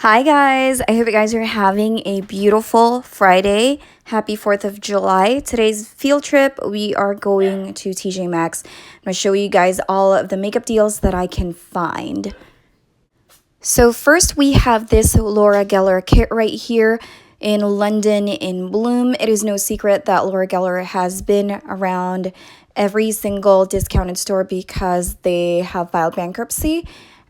Hi guys, I hope you guys are having a beautiful Friday. Happy 4th of July. Today's field trip, we are going to TJ Maxx. I'm going to show you guys all of the makeup deals that I can find. So first we have this Laura Geller kit right here in London in Bloom. It is no secret that Laura Geller has been around every single discounted store because they have filed bankruptcy,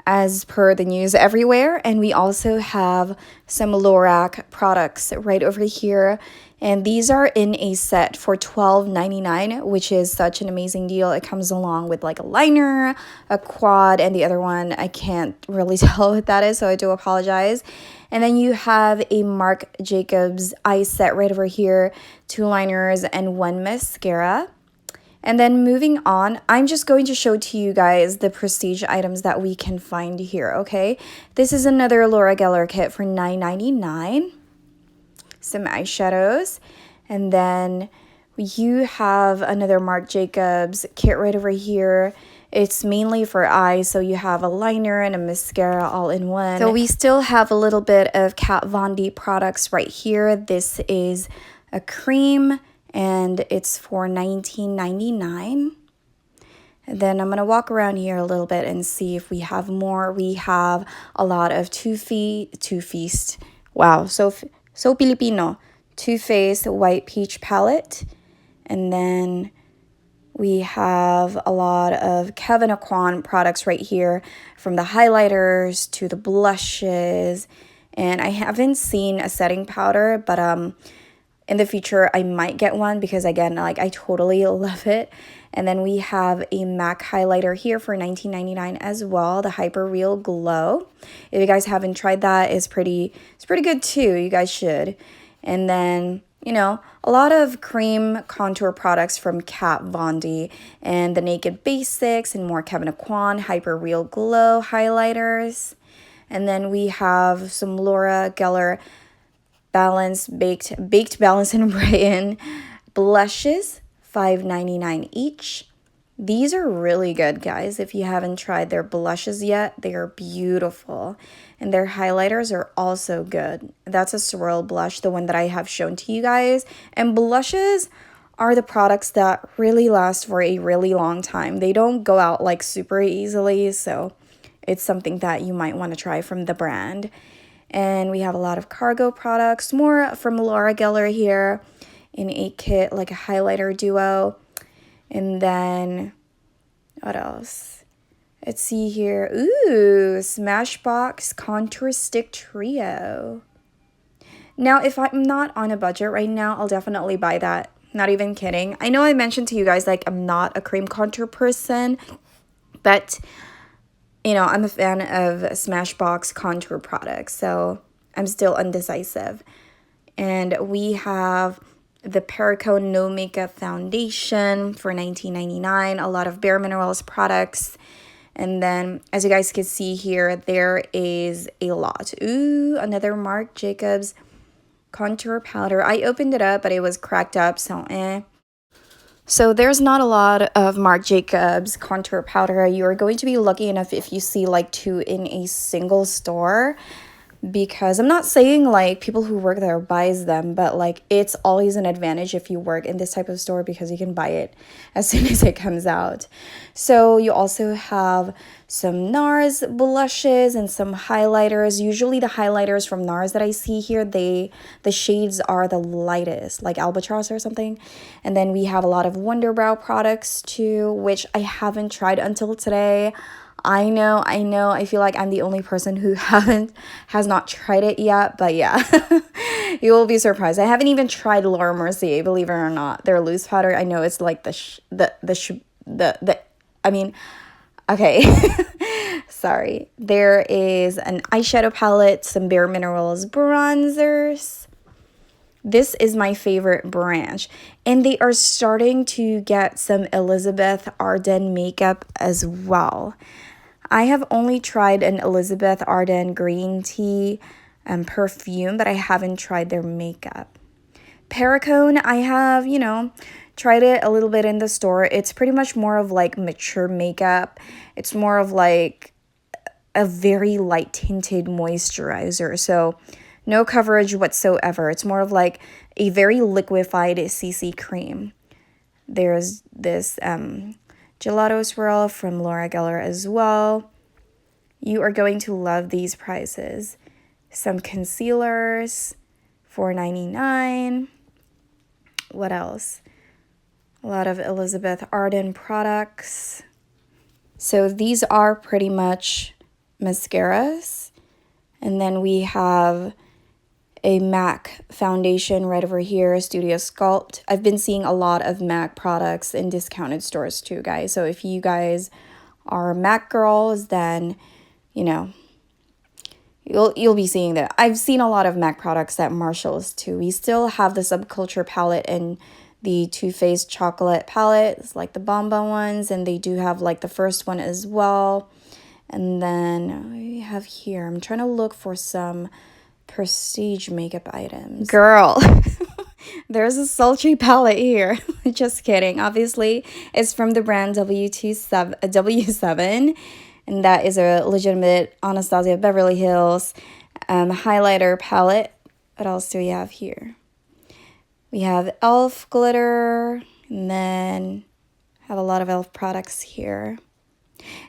as per the news everywhere. And we also have some Lorac products right over here. And these are in a set for $12.99, which is such an amazing deal. It comes along with like a liner, a quad, and the other one, I can't really tell what that is, so I do apologize. And then you have a Marc Jacobs eye set right over here, 2 liners and 1 mascara. And then moving on, I'm just going to show to you guys the prestige items that we can find here, okay? This is another Laura Geller kit for $9.99. Some eyeshadows. And then you have another Marc Jacobs kit right over here. It's mainly for eyes, so you have a liner and a mascara all in one. So we still have a little bit of Kat Von D products right here. This is a cream, and it's for $19.99. And then I'm going to walk around here a little bit and see if we have more. We have a lot of Too Faced. Wow, so Filipino. Too Faced White Peach Palette. And then we have a lot of Kevyn Aucoin products right here, from the highlighters to the blushes. And I haven't seen a setting powder, but in the future, I might get one because, again, like, I totally love it. And then we have a MAC highlighter here for $19.99 as well, the Hyper Real Glow. If you guys haven't tried that, it's pretty good too. You guys should. And then, you know, a lot of cream contour products from Kat Von D, and the Naked Basics and more Kevyn Aucoin Hyper Real Glow highlighters. And then we have some Laura Geller baked Balance and Brighten blushes, $5.99 each. These are really good, guys. If you haven't tried their blushes yet, they are beautiful. And their highlighters are also good. That's a swirl blush, the one that I have shown to you guys. And blushes are the products that really last for a really long time. They don't go out like super easily, so it's something that you might want to try from the brand. And we have a lot of cargo products, more from Laura Geller here in a kit, like a highlighter duo. And then, what else? Let's see here. Ooh, Smashbox Contour Stick Trio. Now, if I'm not on a budget right now, I'll definitely buy that. Not even kidding. I know I mentioned to you guys, like, I'm not a cream contour person, but you know, I'm a fan of Smashbox contour products, so I'm still undecisive. And we have the Perricone No Makeup Foundation for $19.99, a lot of Bare Minerals products. And then, as you guys can see here, there is a lot. Ooh, another Marc Jacobs contour powder. I opened it up, but it was cracked up, so So there's not a lot of Marc Jacobs contour powder. You're going to be lucky enough if you see like 2 in a single store, because I'm not saying like people who work there buys them, but like it's always an advantage if you work in this type of store because you can buy it as soon as it comes out. So you also have some NARS blushes and some highlighters. Usually the highlighters from NARS that I see here, the shades are the lightest, like Albatross or something. And then we have a lot of Wonder Brow products too, which I haven't tried until today. I know, I feel like I'm the only person who has not tried it yet, but yeah, you will be surprised. I haven't even tried Laura Mercier, believe it or not. Their loose powder, I know it's like okay, sorry. There is an eyeshadow palette, some Bare Minerals bronzers. This is my favorite branch, and they are starting to get some Elizabeth Arden makeup as well. I have only tried an Elizabeth Arden green tea perfume, but I haven't tried their makeup. Perricone, I have, you know, tried it a little bit in the store. It's pretty much more of like mature makeup. It's more of like a very light tinted moisturizer. So no coverage whatsoever. It's more of like a very liquefied CC cream. There's this gelato swirl from Laura Geller as well. You are going to love these prices. Some concealers, $4.99. What else? A lot of Elizabeth Arden products. So these are pretty much mascaras. And then we have a MAC foundation right over here, Studio Sculpt. I've been seeing a lot of MAC products in discounted stores too, guys. So if you guys are MAC girls, then, you know, you'll be seeing that. I've seen a lot of MAC products at Marshall's too. We still have the Subculture palette and the Too Faced chocolate palette. It's like the Bonbon ones, and they do have like the first one as well. And then we have here, I'm trying to look for some prestige makeup items. Girl, there's a sultry palette here. Just kidding. Obviously, it's from the brand W7, and that is a legitimate Anastasia Beverly Hills highlighter palette. What else do we have here? We have e.l.f. glitter, and then have a lot of e.l.f. products here.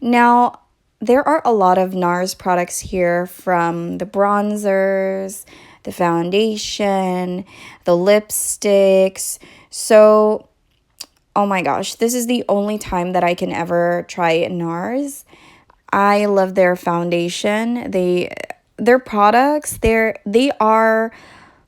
Now, there are a lot of NARS products here, from the bronzers, the foundation, the lipsticks. So, oh my gosh, this is the only time that I can ever try NARS. I love their foundation. Their products, they are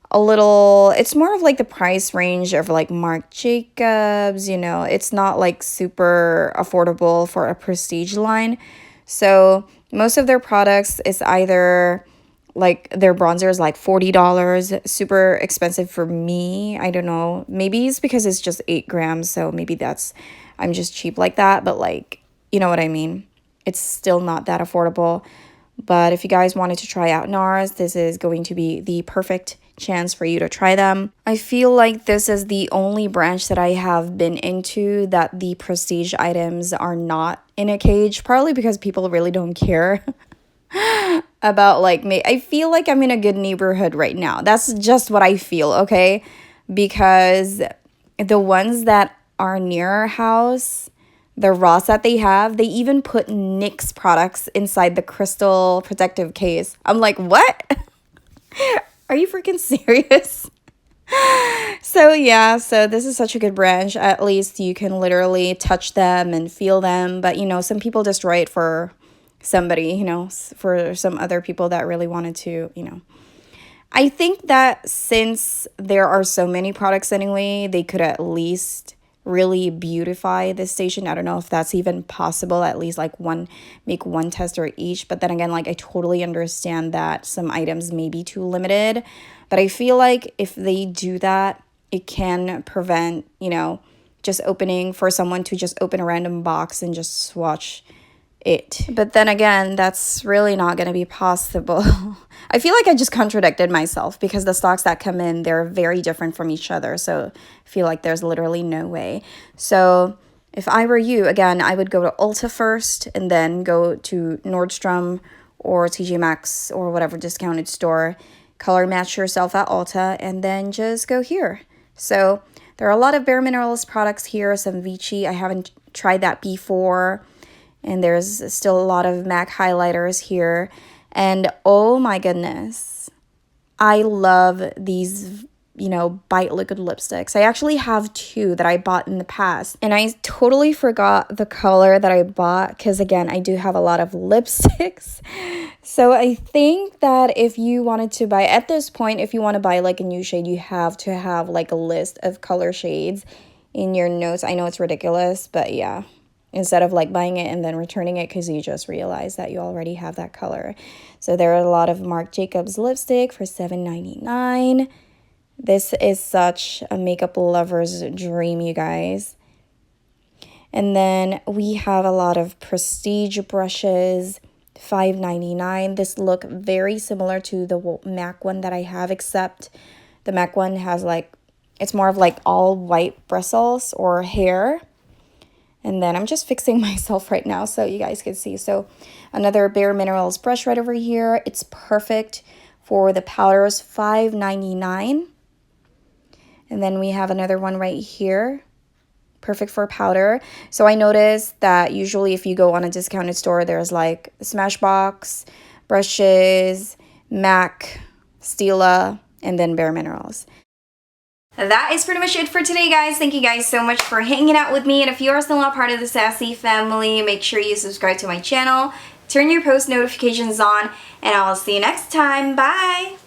a little, it's more of like the price range of like Marc Jacobs, you know. It's not like super affordable for a prestige line. So most of their products is either like their bronzer is like $40, super expensive for me. I don't know. Maybe it's because it's just 8 grams. So maybe I'm just cheap like that. But like, you know what I mean? It's still not that affordable. But if you guys wanted to try out NARS, this is going to be the perfect chance for you to try them. I feel like this is the only branch that I have been into that the prestige items are not in a cage, probably because people really don't care about like me. I feel like I'm in a good neighborhood right now. That's just what I feel, okay? Because the ones that are near our house, the Ross that they have, they even put NYX products inside the crystal protective case. I'm like, what? Are you freaking serious? So yeah, so this is such a good branch. At least you can literally touch them and feel them. But, you know, some people destroy it for somebody, you know, for some other people that really wanted to, you know. I think that since there are so many products anyway, they could at least really beautify this station. I don't know if that's even possible, at least like make one tester each. But then again, like I totally understand that some items may be too limited. But I feel like if they do that, it can prevent, you know, just opening for someone to just open a random box and just swatch it. But then again, that's really not going to be possible. I feel like I just contradicted myself because the stocks that come in, they're very different from each other. So I feel like there's literally no way. So if I were you, again, I would go to Ulta first and then go to Nordstrom or TJ Maxx or whatever discounted store. Color match yourself at Ulta and then just go here. So there are a lot of Bare Minerals products here. Some Vichy. I haven't tried that before. And there's still a lot of MAC highlighters here. And oh my goodness, I love these, you know, Bite Liquid lipsticks. I actually have 2 that I bought in the past. And I totally forgot the color that I bought because, again, I do have a lot of lipsticks. So I think that if you wanted to buy, at this point, if you want to buy like a new shade, you have to have like a list of color shades in your notes. I know it's ridiculous, but yeah. Instead of like buying it and then returning it because you just realize that you already have that color. So there are a lot of Marc Jacobs lipstick for $7.99. This is such a makeup lover's dream, you guys. And then we have a lot of prestige brushes, $5.99. This look very similar to the MAC one that I have, except the MAC one has like, it's more of like all white bristles or hair. And then I'm just fixing myself right now so you guys can see. So another Bare Minerals brush right over here. It's perfect for the powders, $5.99. And then we have another one right here. Perfect for powder. So I noticed that usually if you go on a discounted store, there's like Smashbox, brushes, MAC, Stila, and then Bare Minerals. That is pretty much it for today, guys. Thank you guys so much for hanging out with me. And if you are still not part of the Sassy family, make sure you subscribe to my channel, turn your post notifications on, and I'll see you next time. Bye!